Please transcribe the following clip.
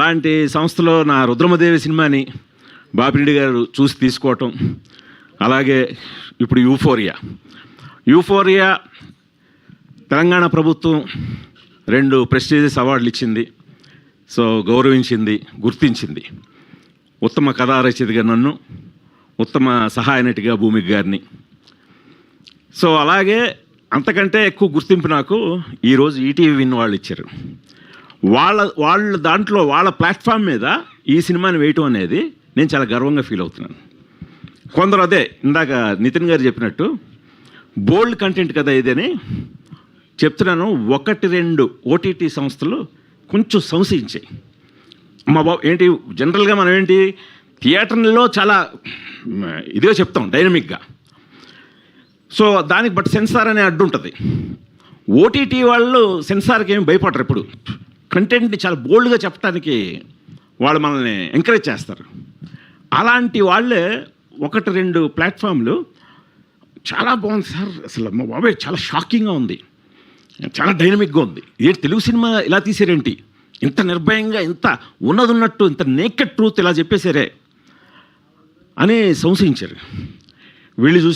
అలాంటి సంస్థలో నా రుద్రమదేవి సినిమాని బాపిరెడ్డి గారు చూసి తీసుకోవటం, అలాగే ఇప్పుడు యూఫోరియా తెలంగాణ ప్రభుత్వం 2 ప్రెస్టీజియస్ అవార్డులు ఇచ్చింది. సో గౌరవించింది, గుర్తించింది. ఉత్తమ కథా రచయితగా నన్ను, ఉత్తమ సహాయ నటిగా భూమిక గారిని. సో అలాగే అంతకంటే ఎక్కువ గుర్తింపు నాకు ఈరోజు ఈటీవీ విన్ వాళ్ళు ఇచ్చారు. వాళ్ళ దాంట్లో వాళ్ళ ప్లాట్ఫామ్ మీద ఈ సినిమాని వేయటం అనేది నేను చాలా గర్వంగా ఫీల్ అవుతున్నాను. కొందరు అదే ఇందాక నితిన్ గారు చెప్పినట్టు బోల్డ్ కంటెంట్ కదా ఇదని చెప్తున్నాను. 1-2 ఓటీటీ సంస్థలు కొంచెం సంశయించాయి. మా బాబు ఏంటి, జనరల్గా మనం ఏంటి థియేటర్లో చాలా ఇదిగా చెప్తాం డైనమిక్గా. సో దానికి బట్ సెన్సార్ అనే అడ్డు ఉంటుంది. ఓటీటీ వాళ్ళు సెన్సార్కి ఏమి భయపడరు. ఇప్పుడు కంటెంట్ని చాలా బోల్డ్గా చెప్పడానికి వాళ్ళు మనల్ని ఎంకరేజ్ చేస్తారు. అలాంటి వాళ్ళే 1-2 ప్లాట్ఫామ్లు చాలా బాగుంది సార్, అసలు మా బాబాయ్ చాలా షాకింగ్గా ఉంది, చాలా డైనమిక్గా ఉంది, ఏంటి తెలుగు సినిమా ఇలా తీసారేంటి, ఇంత నిర్భయంగా, ఇంత ఉన్నట్టు, ఇంత నేకెడ్ ట్రూత్ ఇలా చెప్పేశారే అని సంశయించారు. వీళ్ళు చూసి